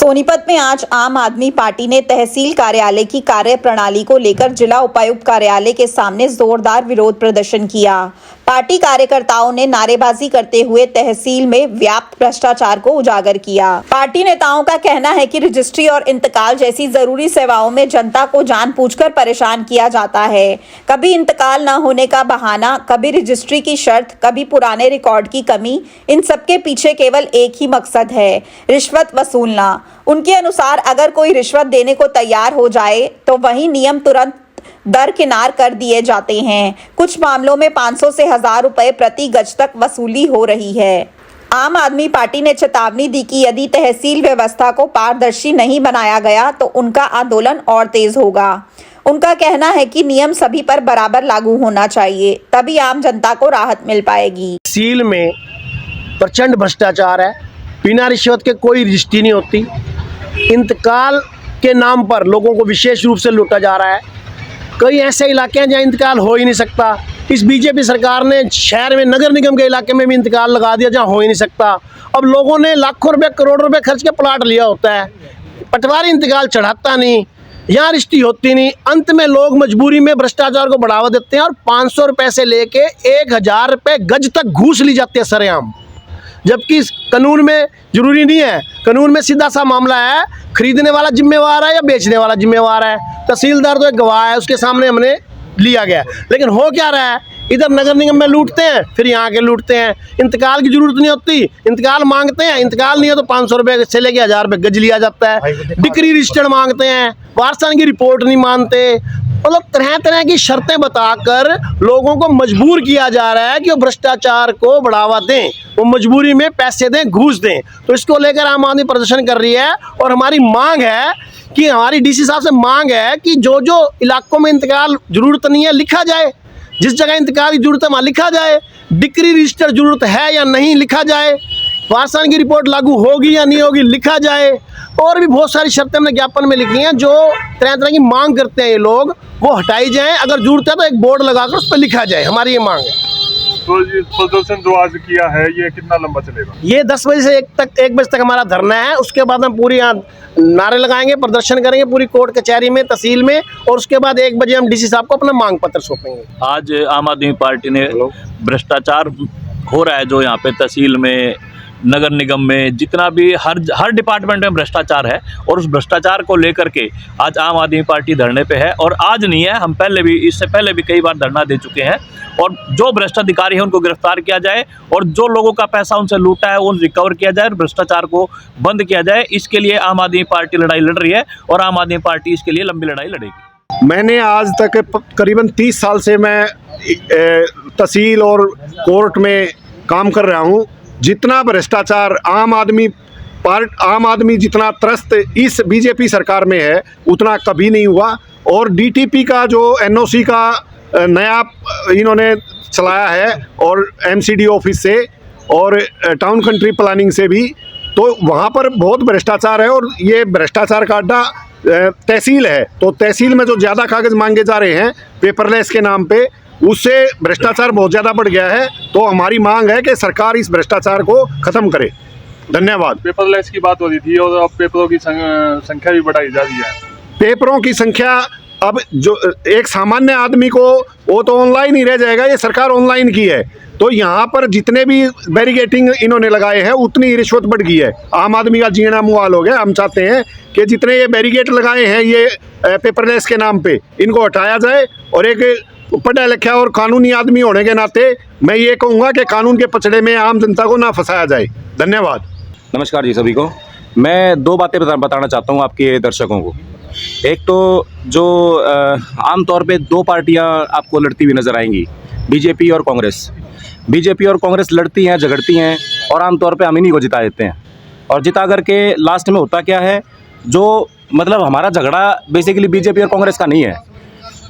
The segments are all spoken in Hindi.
सोनीपत में आज आम आदमी पार्टी ने तहसील कार्यालय की कार्य प्रणाली को लेकर जिला उपायुक्त कार्यालय के सामने जोरदार विरोध प्रदर्शन किया। पार्टी कार्यकर्ताओं ने नारेबाजी करते हुए तहसील में व्याप्त भ्रष्टाचार को उजागर किया। पार्टी नेताओं का कहना है कि रजिस्ट्री और इंतकाल जैसी जरूरी सेवाओं में जनता को जानबूझकर परेशान किया जाता है। कभी इंतकाल न होने का बहाना, कभी रजिस्ट्री की शर्त, कभी पुराने रिकॉर्ड की कमी। इन सबके पीछे केवल एक ही मकसद है, रिश्वत वसूलना। उनके अनुसार अगर कोई रिश्वत देने को तैयार हो जाए तो वही नियम तुरंत दरकिनार कर दिए जाते हैं। कुछ मामलों में 500 से 1000 रुपए प्रति गज तक वसूली हो रही है। आम आदमी पार्टी ने चेतावनी दी कि यदि तहसील व्यवस्था को पारदर्शी नहीं बनाया गया तो उनका आंदोलन और तेज होगा। उनका कहना है कि नियम सभी पर बराबर लागू होना चाहिए, तभी आम जनता को राहत मिल पाएगी। तहसील में प्रचंड भ्रष्टाचार है, बिना रिश्वत के कोई रजिस्ट्री नहीं होती। इंतकाल के नाम पर लोगों को विशेष रूप से लूटा जा रहा है। कई ऐसे इलाके हैं जहाँ इंतकाल हो ही नहीं सकता। इस बीजेपी सरकार ने शहर में नगर निगम के इलाके में भी इंतकाल लगा दिया जहाँ हो ही नहीं सकता। अब लोगों ने लाखों रुपए करोड़ों रुपए खर्च के प्लाट लिया होता है, पटवारी इंतकाल चढ़ाता नहीं, यहाँ रजिस्ट्री होती नहीं। अंत में लोग मजबूरी में भ्रष्टाचार को बढ़ावा देते हैं और 500 रुपए से लेके 1000 रुपए गज तक घूस ली जाती है सरेआम। जबकि कानून में जरूरी नहीं है, कानून में सीधा सा मामला है, खरीदने वाला जिम्मेवार है या बेचने वाला जिम्मेवार है। तहसीलदार तो एक गवाह है, उसके सामने हमने लिया गया। लेकिन हो क्या रहा है, इधर नगर निगम में लूटते हैं, फिर यहाँ के लूटते हैं। इंतकाल की जरूरत नहीं होती, इंतकाल मांगते हैं, इंतकाल नहीं है तो 500 रुपये से लेके 1000 रुपये गज लिया जाता है। डिक्री रजिस्टर्ड मांगते हैं, वारसान की रिपोर्ट नहीं मानते। मतलब तरह तरह की शर्तें बताकर लोगों को मजबूर किया जा रहा है कि वो भ्रष्टाचार को बढ़ावा दें, वो मजबूरी में पैसे दें, घूस दें। तो इसको लेकर आम आदमी प्रदर्शन कर रही है और हमारी मांग है कि हमारी डीसी साहब से मांग है कि जो जो इलाकों में इंतकाल जरूरत नहीं है लिखा जाए, जिस जगह इंतकाल की जरूरत है वहाँ लिखा जाए, डिक्री रजिस्टर जरूरत है या नहीं लिखा जाए, वारसान की रिपोर्ट लागू होगी या नहीं होगी लिखा जाए। और भी बहुत सारी शर्तें हमने ज्ञापन में लिखी हैं जो तरह तरह की मांग करते हैं ये लोग, वो हटाई जाए। अगर जरूरत है तो एक बोर्ड लगाकर उस पर लिखा जाए, हमारी ये मांग है। तो ये प्रदर्शन जो आज किया है ये कितना लंबा चलेगा? ये 10 बजे से 1 बजे तक हमारा धरना है। उसके बाद हम पूरी यहाँ नारे लगाएंगे, प्रदर्शन करेंगे पूरी कोर्ट कचहरी में, तहसील में, और उसके बाद 1 बजे हम डीसी साहब को अपना मांग पत्र सौंपेंगे। आज आम आदमी पार्टी ने भ्रष्टाचार हो रहा है जो यहाँ पे तहसील में, नगर निगम में, जितना भी हर डिपार्टमेंट में भ्रष्टाचार है, और उस भ्रष्टाचार को लेकर के आज आम आदमी पार्टी धरने पे है। और आज नहीं है, हम पहले भी, इससे पहले भी कई बार धरना दे चुके हैं। और जो भ्रष्टाधिकारी है उनको गिरफ्तार किया जाए और जो लोगों का पैसा उनसे लूटा है वो रिकवर किया जाए और भ्रष्टाचार को बंद किया जाए। इसके लिए आम आदमी पार्टी लड़ाई लड़ रही है और आम आदमी पार्टी इसके लिए लंबी लड़ाई लड़ेगी। मैंने आज तक करीबन 30 साल से मैं तहसील और कोर्ट में काम कर रहा हूँ। जितना भ्रष्टाचार आम आदमी जितना त्रस्त इस बीजेपी सरकार में है उतना कभी नहीं हुआ। और डीटीपी का जो एनओसी का नया इन्होंने चलाया है और एमसीडी ऑफिस से और टाउन कंट्री प्लानिंग से भी, तो वहाँ पर बहुत भ्रष्टाचार है। और ये भ्रष्टाचार का अड्डा तहसील है, तो तहसील में जो ज़्यादा कागज़ मांगे जा रहे हैं पेपरलेस के नाम पे, उससे भ्रष्टाचार बहुत ज़्यादा बढ़ गया है। तो हमारी मांग है कि सरकार इस भ्रष्टाचार को ख़त्म करे। धन्यवाद। पेपरलेस की बात हो रही थी और अब पेपरों की संख्या भी बढ़ाई जा रही है। पेपरों की संख्या अब जो एक सामान्य आदमी को, वो तो ऑनलाइन ही रह जाएगा, ये सरकार ऑनलाइन की है। तो यहाँ पर जितने भी बैरिगेटिंग इन्होंने लगाए हैं उतनी ही रिश्वत बढ़ गई है। आम आदमी का जीना मुहाल हो गया। हम चाहते हैं कि जितने ये बैरिगेट लगाए हैं ये पेपरलेस के नाम पे, इनको हटाया जाए। और एक पढ़ा लिखा और कानूनी आदमी होने के नाते मैं ये कहूँगा कि कानून के पचड़े में आम जनता को ना फंसाया जाए। धन्यवाद। नमस्कार जी सभी को। मैं 2 बातें बताना चाहता हूँ आपके दर्शकों को। एक तो जो आमतौर पे 2 पार्टियां आपको लड़ती हुई नज़र आएंगी, बीजेपी और कांग्रेस। बीजेपी और कांग्रेस लड़ती हैं, झगड़ती हैं और आमतौर पे हम इन्हीं को जिता देते हैं। और जिता करके लास्ट में होता क्या है, जो मतलब हमारा झगड़ा बेसिकली बीजेपी और कांग्रेस का नहीं है।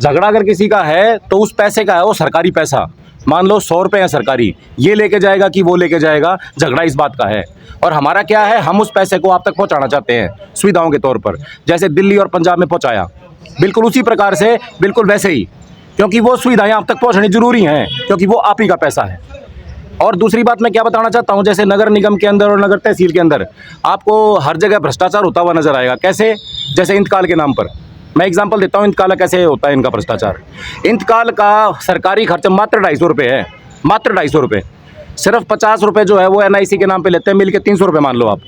झगड़ा अगर किसी का है तो उस पैसे का है, वो सरकारी पैसा, मान लो 100 रुपये है सरकारी, ये लेके जाएगा कि वो लेके जाएगा, झगड़ा इस बात का है। और हमारा क्या है, हम उस पैसे को आप तक पहुंचाना चाहते हैं सुविधाओं के तौर पर, जैसे दिल्ली और पंजाब में पहुंचाया, बिल्कुल उसी प्रकार से, बिल्कुल वैसे ही, क्योंकि वो सुविधाएं आप तक पहुंचनी जरूरी हैं, क्योंकि वो आप ही का पैसा है। और दूसरी बात मैं क्या बताना चाहता हूँ, जैसे नगर निगम के अंदर और नगर तहसील के अंदर आपको हर जगह भ्रष्टाचार होता हुआ नजर आएगा। कैसे? जैसे इंतकाल के नाम पर मैं एग्जांपल देता हूँ, इंतकाल कैसे होता है इनका भ्रष्टाचार। इंतकाल का सरकारी खर्च मात्र 250 रुपये है, मात्र 250 रुपये। सिर्फ 50 रुपये जो है वो NIC के नाम पे लेते हैं, मिल के 300 रुपये मान लो आप।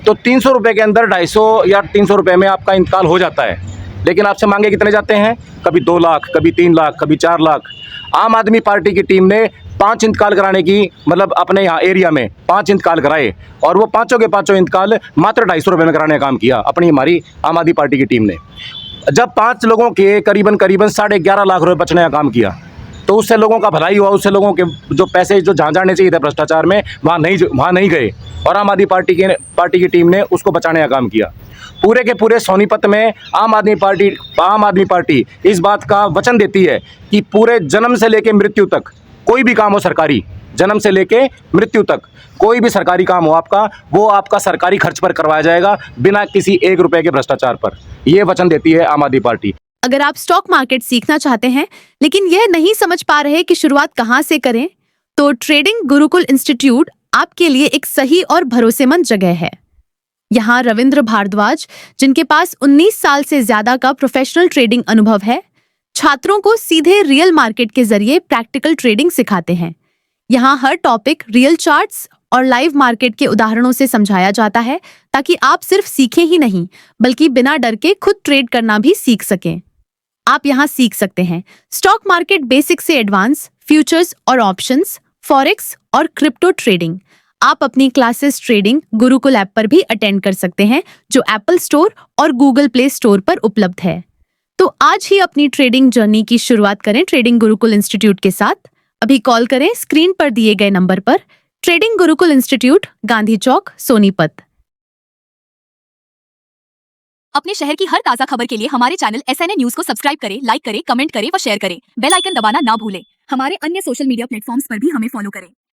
तो 300 रुपये के अंदर 250 या 300 रुपये में आपका इंतकाल हो जाता है। लेकिन आपसे मांगे कितने जाते हैं? कभी 2 लाख, कभी 3 लाख, कभी 4 लाख। आम आदमी पार्टी की टीम ने 5 इंतकाल कराने की, मतलब अपने यहाँ एरिया में 5 इंतकाल कराए और वो पाँचों के पाँचों इंतकाल मात्र 250 रुपये में कराने का काम किया अपनी हमारी आम आदमी पार्टी की टीम ने। जब 5 लोगों के करीबन 11.5 लाख रुपए बचने का काम किया, तो उससे लोगों का भलाई हुआ। उससे लोगों के जो पैसे जो जहाँ जाने चाहिए थे भ्रष्टाचार में, वहाँ नहीं गए और आम आदमी पार्टी की टीम ने उसको बचाने का काम किया। पूरे के पूरे सोनीपत में आम आदमी पार्टी इस बात का वचन देती है कि पूरे जन्म से लेकर मृत्यु तक कोई भी काम हो सरकारी, जन्म से लेके मृत्यु तक कोई भी सरकारी काम हो आपका, वो आपका सरकारी खर्च पर करवाया जाएगा, बिना किसी 1 रुपए के भ्रष्टाचार पर। ये वचन देती है आम आदमी पार्टी। अगर आप स्टॉक मार्केट सीखना चाहते हैं लेकिन यह नहीं समझ पा रहे कि शुरुआत कहां से करें, तो ट्रेडिंग गुरुकुल इंस्टीट्यूट आपके लिए एक सही और भरोसेमंद जगह है। यहाँ रविंद्र भारद्वाज, जिनके पास 19 साल से ज्यादा का प्रोफेशनल ट्रेडिंग अनुभव है, छात्रों को सीधे रियल मार्केट के जरिए प्रैक्टिकल ट्रेडिंग सिखाते हैं। यहाँ हर टॉपिक रियल चार्ट्स और लाइव मार्केट के उदाहरणों से समझाया जाता है, ताकि आप सिर्फ सीखें ही नहीं बल्कि बिना डर के खुद ट्रेड करना भी सीख सकें। आप यहाँ सीख सकते हैं स्टॉक मार्केट बेसिक से एडवांस, फ्यूचर्स और ऑप्शंस, फॉरेक्स और क्रिप्टो ट्रेडिंग। आप अपनी क्लासेस ट्रेडिंग गुरुकुल ऐप पर भी अटेंड कर सकते हैं, जो एप्पल स्टोर और गूगल प्ले स्टोर पर उपलब्ध है। तो आज ही अपनी ट्रेडिंग जर्नी की शुरुआत करें ट्रेडिंग गुरुकुल इंस्टीट्यूट के साथ। अभी कॉल करें स्क्रीन पर दिए गए नंबर पर। ट्रेडिंग गुरुकुल इंस्टीट्यूट, गांधी चौक, सोनीपत। अपने शहर की हर ताजा खबर के लिए हमारे चैनल SNA न्यूज को सब्सक्राइब करें, लाइक करें, कमेंट करें व शेयर करें। बेल आइकन दबाना ना भूलें। हमारे अन्य सोशल मीडिया प्लेटफॉर्म्स पर भी हमें फॉलो करें।